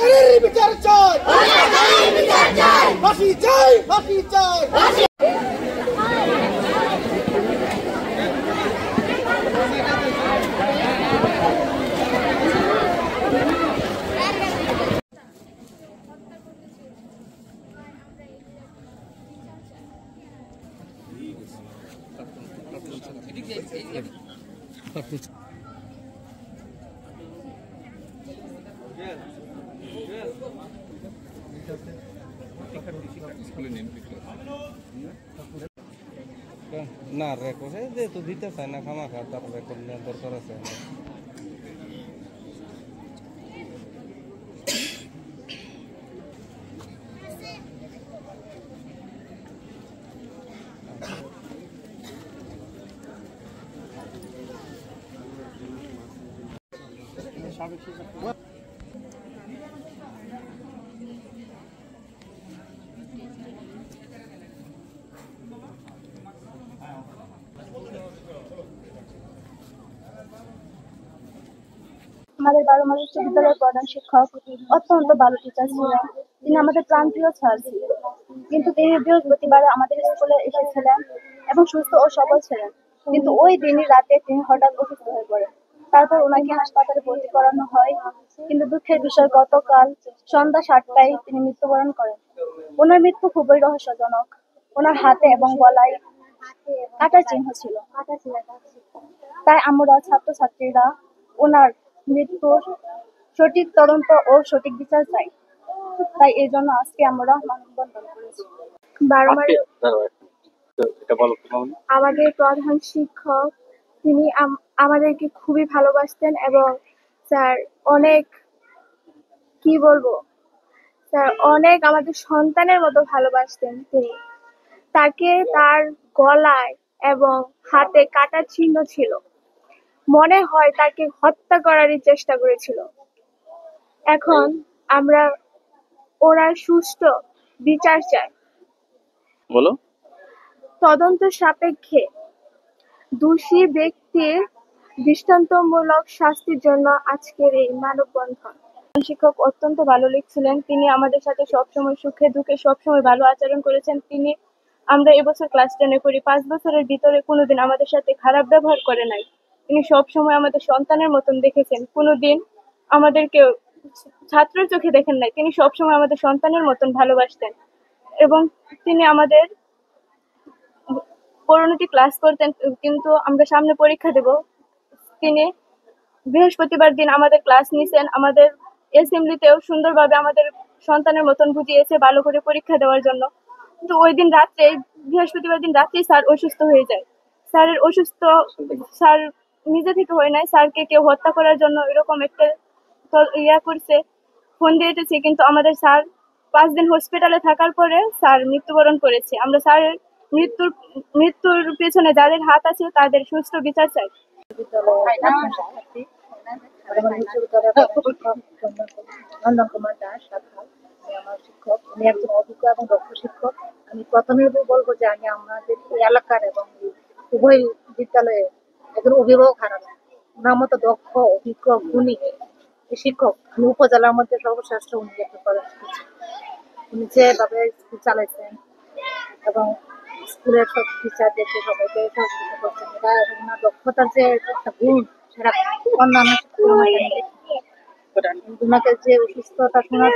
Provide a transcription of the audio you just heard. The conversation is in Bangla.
হত্যাকারীর বিচার চাই, ফাঁসি চাই, ফাঁসি চাই। না রেকর্ড যেহেতু দিতে চায় না খামাখা তার রেকর্ড নেওয়ার দরকার আছে। আমাদের 12 মাইল উচ্চ বিদ্যালয়ের প্রধান শিক্ষক অত্যন্ত ভালো টিচার ছিলেন। তিনি আমাদের প্রাণপ্রিয় স্যার ছিলেন। কিন্তু তিনি বৃহস্পতিবার আমাদের স্কুলে এসেছিলেন এবং সুস্থ ও সবল ছিলেন। কিন্তু ওই দিনই রাতে তিনি হঠাৎ অসুস্থ হয়ে পড়েন। তারপর ওনাকে হাসপাতালে ভর্তি করানো হয়। কিন্তু দুঃখের বিষয় গতকাল সন্ধ্যা 7টায় তিনি মৃত্যুবরণ করেন। ওনার মৃত্যু খুবই রহস্যজনক। ওনার হাতে এবং গলায় কাটার চিহ্ন ছিল। তাই আমরা ছাত্রছাত্রীরা ওনার মৃত্যুর সঠিক তদন্ত ও সঠিক বিচার চাই। তাই এই জন্য আজকে আমরা মানববন্ধন করেছি। 12 মাইল আমাদের প্রধান শিক্ষক, তিনি আমাদেরকে খুবই ভালোবাসতেন এবং স্যার অনেক স্যার অনেক আমাদের সন্তানের মতো ভালোবাসতেন। তিনি তাকে তার গলায় এবং হাতে কাটার চিহ্ন ছিল। মনে হয় তাকে হত্যা করারই চেষ্টা করেছিল। এখন আমরা ওনার সুষ্ঠু বিচার চাই। বলো। তদন্ত সাপেক্ষে দোষী ব্যক্তির দৃষ্টান্তমূলক শাস্তির জন্য আজকের এই মানববন্ধন। শিক্ষক অত্যন্ত ভালো লিখছিলেন। তিনি আমাদের সাথে সবসময় সুখে দুঃখে সবসময় ভালো আচরণ করেছেন। আমরা এবছর ক্লাস 10-এ পড়ি। 5 বছরের ভিতরে কোনোদিন আমাদের সাথে খারাপ ব্যবহার করে নাই। তিনি সবসময় আমাদের সন্তানের মতন দেখেছেন। কোনোদিন আমাদেরকে ছাত্রের চোখে দেখেন নাই। তিনি সবসময় আমাদের সন্তানের মতন ভালোবাসতেন এবং তিনি আমাদের পরিণতি ক্লাস করতেন। কিন্তু আমরা সামনে পরীক্ষা দেব, তিনি বৃহস্পতিবার দিন আমাদের ক্লাস নিছেন। আমাদের অ্যাসেম্বলিতেও সুন্দরভাবে আমাদের সন্তানের মতন বুঝিয়েছে ভালো করে পরীক্ষা দেওয়ার জন্য। কিন্তু ওই দিন রাত্রে, বৃহস্পতিবার দিন রাত্রেই স্যার অসুস্থ হয়ে যায়। স্যার নিজে থেকে হয় নাই, স্যারকে কেউ হত্যা করার জন্য এরকম একটা করছে, ফোন দিয়েছে। কিন্তু আমাদের স্যার 5 দিন হসপিটালে থাকার পরে স্যার মৃত্যুবরণ করেছে। আমরা স্যারের মৃত্যুর পেছনে যাদের হাত আছে তাদের সুষ্ঠু বিচার চাই। নন্দন কুমার দাস আমার শিক্ষক। উনি একজন অভিজ্ঞ এবং দক্ষ শিক্ষক। আমি প্রথমে বলবো যে আমি আমাদের এলাকার এবং উভয় বিদ্যালয়ে একজন অভিভাবক হারালাম। ওনার মতো দক্ষ অভিজ্ঞ গুণী শিক্ষক আমি উপজেলার মধ্যে সর্বশ্রেষ্ঠ উনি একটা প্রদান করছেন। উনি যেভাবে স্কুল চালাইছেন এবং স্কুলের সব টিচার দেখে সবাইকে সহযোগিতা করছেন, এটা ওনার দক্ষতার যে একটা গুণ সেটা অন্যান্য ওনাকে যে অসুস্থতা শোনার